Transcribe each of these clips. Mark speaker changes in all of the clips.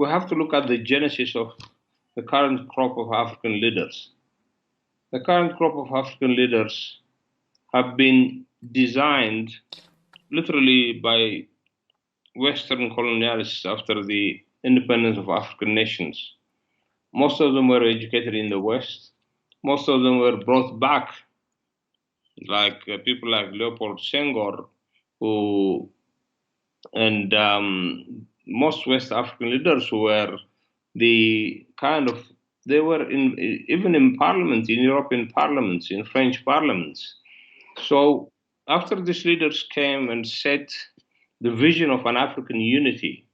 Speaker 1: we have to look at the genesis of the current crop of African leaders. The current crop of African leaders have been designed literally by Western colonialists after the independence of African nations. Most of them were educated in the West. Most of them were brought back, like people like Leopold Senghor, who and most West African leaders who were the kind of they were in even in parliament, in European parliaments, in French parliaments. So after these leaders came and set the vision of an African unity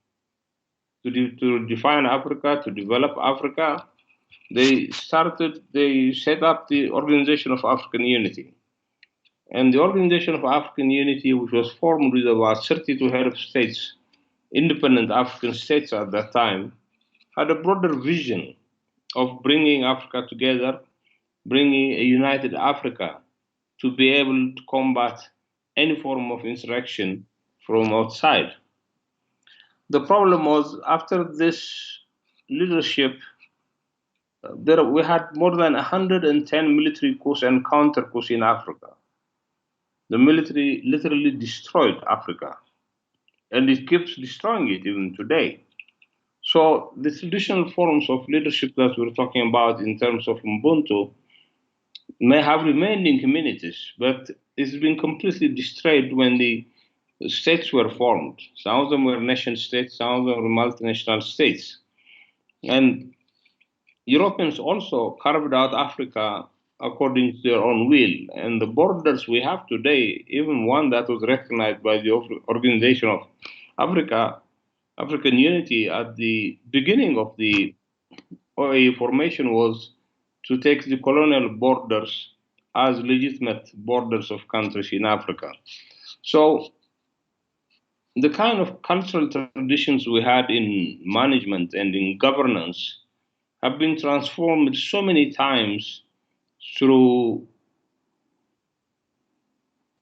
Speaker 1: to define Africa, to develop Africa, they set up the Organization of African Unity. And the Organization of African Unity, which was formed with about 32 head of states, independent African states at that time, had a broader vision of bringing Africa together, bringing a united Africa to be able to combat any form of insurrection from outside. The problem was after this leadership, we had more than 110 military coups and counter coups in Africa. The military literally destroyed Africa, and it keeps destroying it even today. So the traditional forms of leadership that we're talking about in terms of Ubuntu may have remained in communities, but it's been completely destroyed when the states were formed. Some of them were nation states, some of them were multinational states. And Europeans also carved out Africa according to their own will. And the borders we have today, even one that was recognized by the Organization of African Unity at the beginning of the OAU formation, was to take the colonial borders as legitimate borders of countries in Africa. So the kind of cultural traditions we had in management and in governance have been transformed so many times through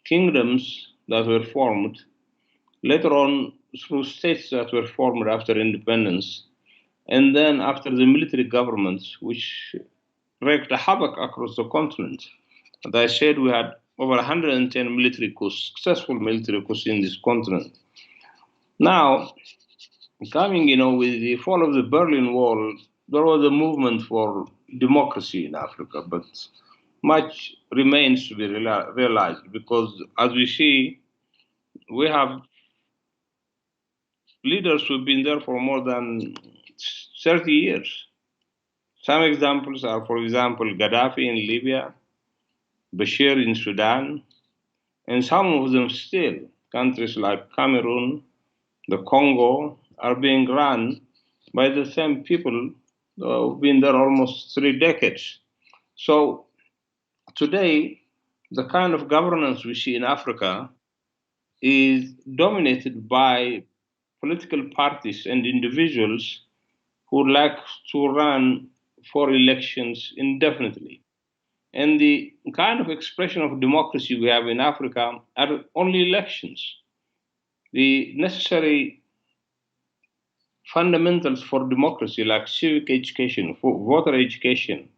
Speaker 1: kingdoms that were formed, later on through states that were formed after independence, and then after the military governments, which wreaked havoc across the continent. As I said, we had over 110 military coups, successful military coups in this continent. Now, coming, with the fall of the Berlin Wall, there was a movement for democracy in Africa, but much remains to be realized because, as we see, we have leaders who've been there for more than 30 years. Some examples are, for example, Gaddafi in Libya, Bashir in Sudan, and some of them still, countries like Cameroon, the Congo, are being run by the same people who've been there almost 3 decades. So today, the kind of governance we see in Africa is dominated by political parties and individuals who like to run for elections indefinitely. And the kind of expression of democracy we have in Africa are only elections. The necessary fundamentals for democracy, like civic education, voter education,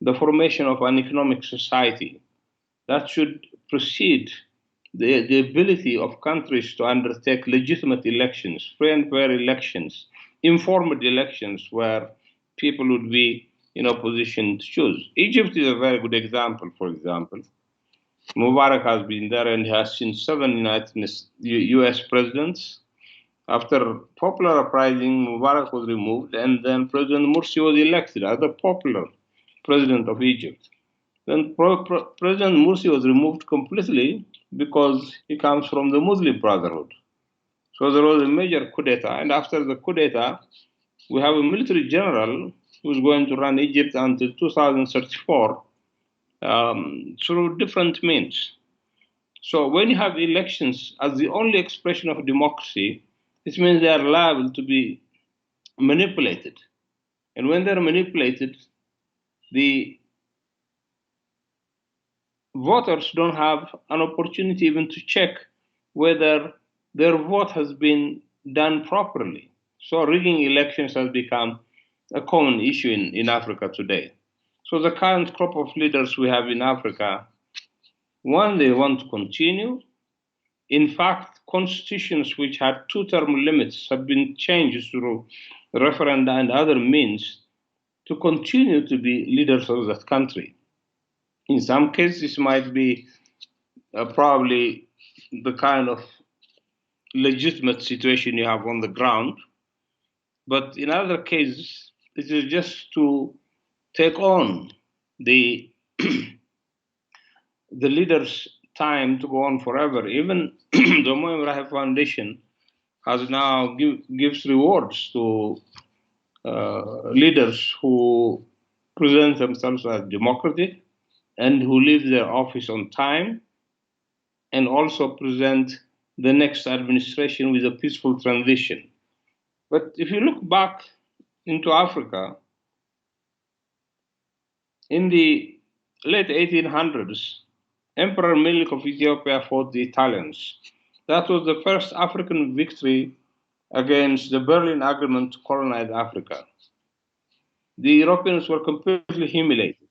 Speaker 1: the formation of an economic society, that should precede the ability of countries to undertake legitimate elections, free and fair elections, informed elections where people would be in a position to choose. Egypt is a very good example, for example. Mubarak has been there and has seen 7 US presidents. After popular uprising, Mubarak was removed, and then President Morsi was elected as the popular president of Egypt. Then President Morsi was removed completely because he comes from the Muslim Brotherhood. So there was a major coup d'etat, and after the coup d'etat, we have a military general who's going to run Egypt until 2034 through different means. So when you have elections as the only expression of democracy, it means they are liable to be manipulated. And when they're manipulated, the voters don't have an opportunity even to check whether their vote has been done properly. So rigging elections has become a common issue in Africa today. So the current crop of leaders we have in Africa, one, they want to continue. In fact, constitutions which had two-term limits have been changed through referenda and other means to continue to be leaders of that country. In some cases, might be probably the kind of legitimate situation you have on the ground, but in other cases, it is just to take on the the leaders' time to go on forever. Even the Moem Rahe Foundation has now gives rewards to leaders who present themselves as democratic and who leave their office on time and also present the next administration with a peaceful transition. But if you look back into Africa, in the late 1800s, Emperor Melik of Ethiopia fought the Italians. That was the first African victory against the Berlin Agreement to colonize Africa. The Europeans were completely humiliated.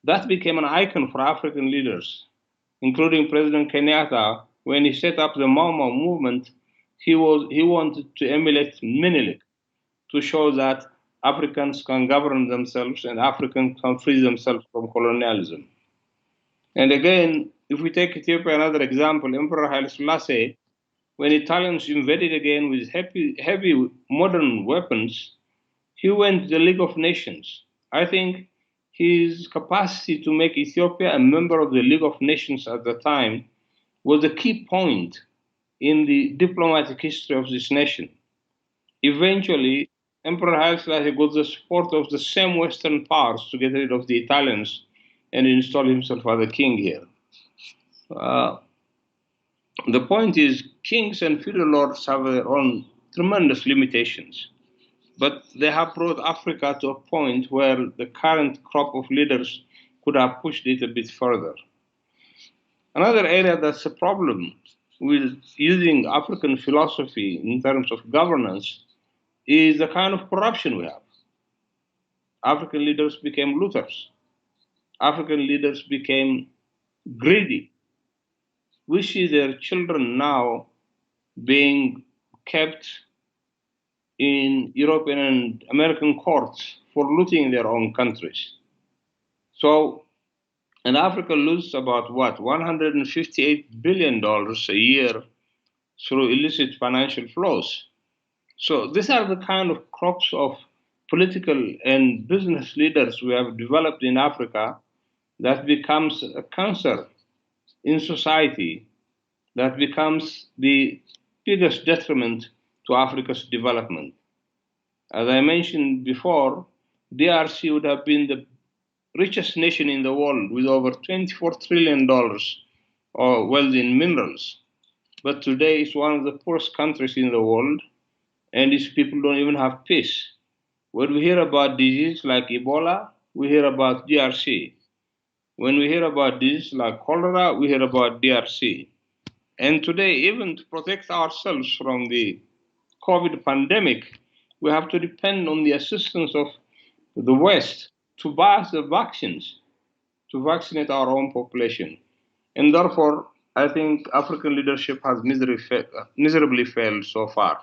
Speaker 1: That became an icon for African leaders, including President Kenyatta. When he set up the Mau Mau movement, he wanted to emulate Menelik to show that Africans can govern themselves and Africans can free themselves from colonialism. And again, if we take Ethiopia, another example, Emperor Haile Selassie, when Italians invaded again with heavy modern weapons, he went to the League of Nations. I think his capacity to make Ethiopia a member of the League of Nations at the time was a key point in the diplomatic history of this nation. Eventually, Emperor Haile Selassie got the support of the same Western powers to get rid of the Italians and install himself as the king here. Uh, the point is, kings and feudal lords have their own tremendous limitations, but they have brought Africa to a point where the current crop of leaders could have pushed it a bit further. Another area that's a problem with using African philosophy in terms of governance is the kind of corruption we have. African leaders became looters. African leaders became greedy. We see their children now being kept in European and American courts for looting their own countries. So, and Africa loses about what, $158 billion a year through illicit financial flows. So these are the kind of crops of political and business leaders we have developed in Africa that becomes a cancer in society, that becomes the biggest detriment to Africa's development. As I mentioned before, DRC would have been the richest nation in the world with over $24 trillion of wealth in minerals. But today it's one of the poorest countries in the world, and its people don't even have peace. When we hear about disease like Ebola, we hear about DRC. When we hear about disease like cholera, we hear about DRC. And today, even to protect ourselves from the COVID pandemic, we have to depend on the assistance of the West to buy us the vaccines, to vaccinate our own population. And therefore, I think African leadership has miserably failed so far.